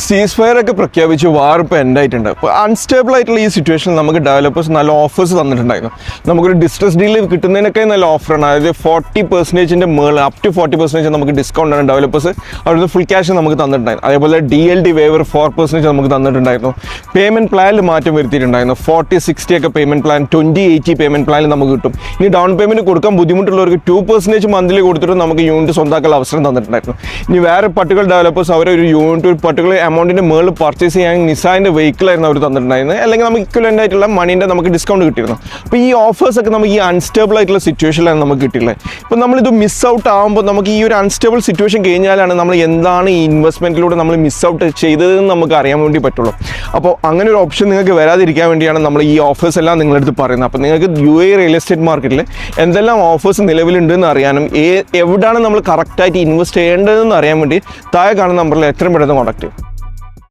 സീസ് ഫയർ ഒക്കെ പ്രഖ്യാപിച്ച് വാർ ഇപ്പോൾ എൻഡ് ആയിട്ടുണ്ട്. അപ്പോൾ അൺസ്റ്റേബിൾ ആയിട്ടുള്ള ഈ സിറ്റുവേഷനിൽ നമുക്ക് ഡെവലപ്പേഴ്സ് നല്ല ഓഫേഴ്സ് തന്നിട്ടുണ്ടായിരുന്നു. നമുക്കൊരു ഡിസ്ട്രസ് ഡീൽ കിട്ടുന്നതിനൊക്കെ നല്ല ഓഫറാണ്. അതായത് 40% മേൾ അപ് ടു 40% നമുക്ക് ഡിസ്കൗണ്ട് ആണ് ഡെവലപ്പേഴ്സ് അവിടുന്ന് ഫുൾ ക്യാഷ് നമുക്ക് തന്നിട്ടുണ്ടായിരുന്നു. അതേപോലെ DLD വേവർ 4% നമുക്ക് തന്നിട്ടുണ്ടായിരുന്നു. പേയ്മെൻറ്റ് പ്ലാനിൽ മാറ്റം വരുത്തിയിട്ടുണ്ടായിരുന്നു. 40-60 ഒക്കെ പേയ്മെൻറ്റ് പ്ലാൻ, 20-80 പേയ്മെൻറ്റ് പ്ലാനിൽ നമുക്ക് കിട്ടും. ഇനി ഡൗൺ പേയ്മെൻറ്റ് കൊടുക്കാൻ ബുദ്ധിമുട്ടുള്ളവർക്ക് 2% മന്ത്ലി കൊടുത്തിട്ട് നമുക്ക് യൂണിറ്റ് സ്വന്തമാക്കാനുള്ള അവസരം തന്നിട്ടുണ്ടായിരുന്നു. ഇനി വേറെ പർട്ടിക്കുലർ ഡെവലപ്പേഴ്സ് അവരൊരു യൂണിറ്റ് ഒരു പർട്ടിക്കുലർ എമൗണ്ടിൻ്റെ മേളിൽ പർച്ചേസ് ചെയ്യാൻ നിസാൻ്റെ വെഹിക്കിളായിരുന്നു അവർ തന്നിട്ടുണ്ടായിരുന്നത്. അല്ലെങ്കിൽ നമുക്ക് ഇക്വലൻ്റ് ആയിട്ടുള്ള മണീൻ്റെ നമുക്ക് ഡിസ്കൗണ്ട് കിട്ടിയിരുന്നു. അപ്പോൾ ഈ ഓഫേഴ്സൊക്കെ നമുക്ക് ഈ അൺസ്റ്റേബിൾ ആയിട്ടുള്ള സിറ്റുവേഷനിലാണ് നമുക്ക് കിട്ടിയിട്ടുള്ളത്. ഇപ്പോൾ നമ്മളിത് മിസ് ഔട്ട് ആകുമ്പോൾ നമുക്ക് ഈ ഒരു അൺസ്റ്റേബിൾ സിറ്റുവേഷൻ കഴിഞ്ഞാലാണ് നമ്മൾ എന്താണ് ഈ ഇൻവെസ്റ്റ്മെൻറ്റിലൂടെ നമ്മൾ മിസ് ഔട്ട് ചെയ്തതെന്ന് നമുക്ക് അറിയാൻ വേണ്ടി പറ്റുള്ളൂ. അപ്പോൾ അങ്ങനെ ഒരു ഓപ്ഷൻ നിങ്ങൾക്ക് വരാതിരിക്കാൻ വേണ്ടിയാണ് നമ്മൾ ഈ ഓഫേഴ്സ് എല്ലാം നിങ്ങളുടെ അടുത്ത് പറയുന്നത്. അപ്പോൾ നിങ്ങൾക്ക് UAE റിയൽ എസ്റ്റേറ്റ് മാർക്കറ്റിൽ എന്തെല്ലാം ഓഫേഴ്സ് നിലവിലുണ്ടെന്ന് അറിയാനും എവിടെയാണ് നമ്മൾ കറക്റ്റായിട്ട് ഇൻവെസ്റ്റ് ചെയ്യേണ്ടതെന്ന് അറിയാൻ വേണ്ടി താഴെ കാണുന്ന നമ്പറിൽ എത്രയും പെട്ടെന്ന് കോൺടാക്ട് ചെയ്യും.